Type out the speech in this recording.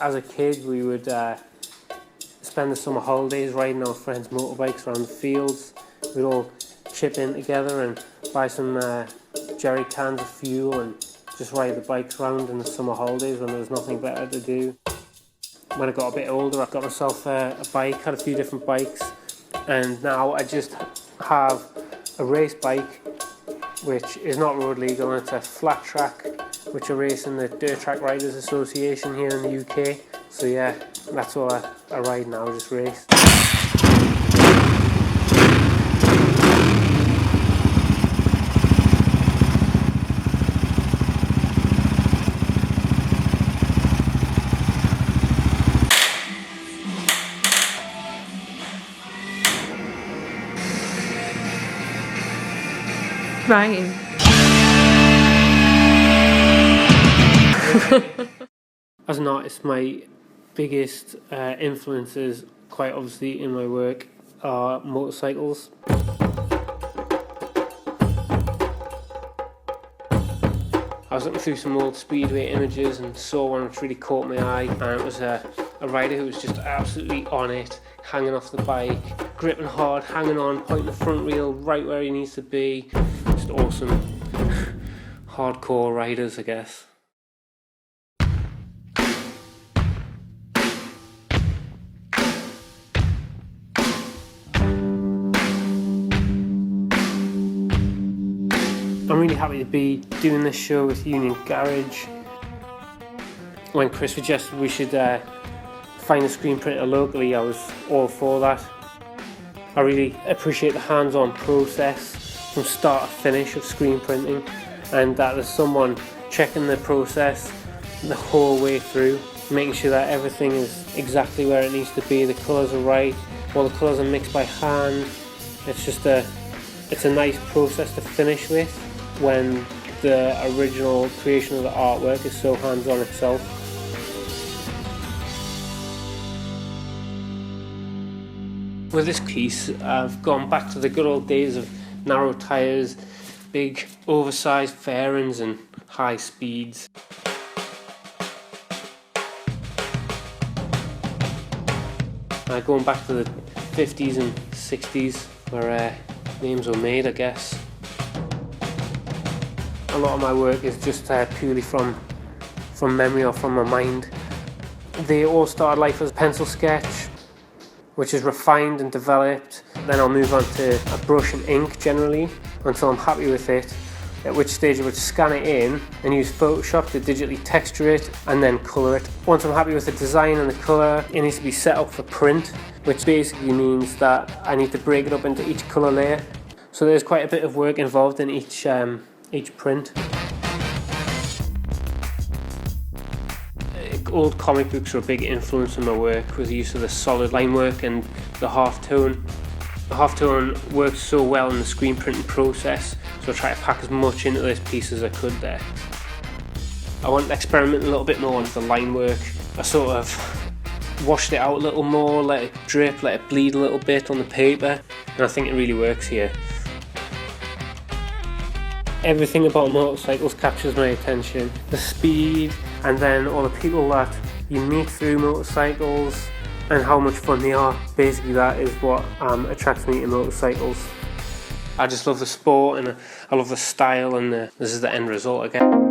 As a kid, we would spend the summer holidays riding our friends' motorbikes around the fields. We'd all chip in together and buy some jerry cans of fuel and just ride the bikes around in the summer holidays when there was nothing better to do. When I got a bit older, I got myself a bike, had a few different bikes, and now I just have a race bike which is not road legal, and it's a flat track which I race in the Dirt Track Riders Association here in the UK. So yeah, that's all I ride now, just race. Ryan. As an artist, my biggest influences, quite obviously in my work, are motorcycles. I was looking through some old Speedway images and saw one which really caught my eye, and it was a rider who was just absolutely on it, hanging off the bike, gripping hard, hanging on, pointing the front wheel right where he needs to be. Just awesome. Hardcore riders, I guess. I'm really happy to be doing this show with Union Garage. When Chris suggested we should find a screen printer locally, I was all for that. I really appreciate the hands-on process from start to finish of screen printing, and that there's someone checking the process the whole way through, making sure that everything is exactly where it needs to be, the colours are right, all the colours are mixed by hand. It's a nice process to finish with when the original creation of the artwork is so hands-on itself. With this piece, I've gone back to the good old days of narrow tyres, big oversized fairings and high speeds. Going back to the 50s and 60s where names were made, I guess. A lot of my work is just purely from memory or from my mind. They all started life as a pencil sketch, which is refined and developed. Then I'll move on to a brush and ink generally until I'm happy with it, at which stage I would scan it in and use Photoshop to digitally texture it and then colour it. Once I'm happy with the design and the colour, it needs to be set up for print, which basically means that I need to break it up into each colour layer. So there's quite a bit of work involved in each print. Old comic books are a big influence on my work, with the use of the solid line work and the halftone. The halftone works so well in the screen printing process, so I try to pack as much into this piece as I could there. I want to experiment a little bit more with the line work. I sort of washed it out a little more, let it drip, let it bleed a little bit on the paper, and I think it really works here. Everything about motorcycles captures my attention. The speed, and then all the people that you meet through motorcycles, and how much fun they are. Basically that is what attracts me to motorcycles. I just love the sport, and I love the style, and this is the end result again.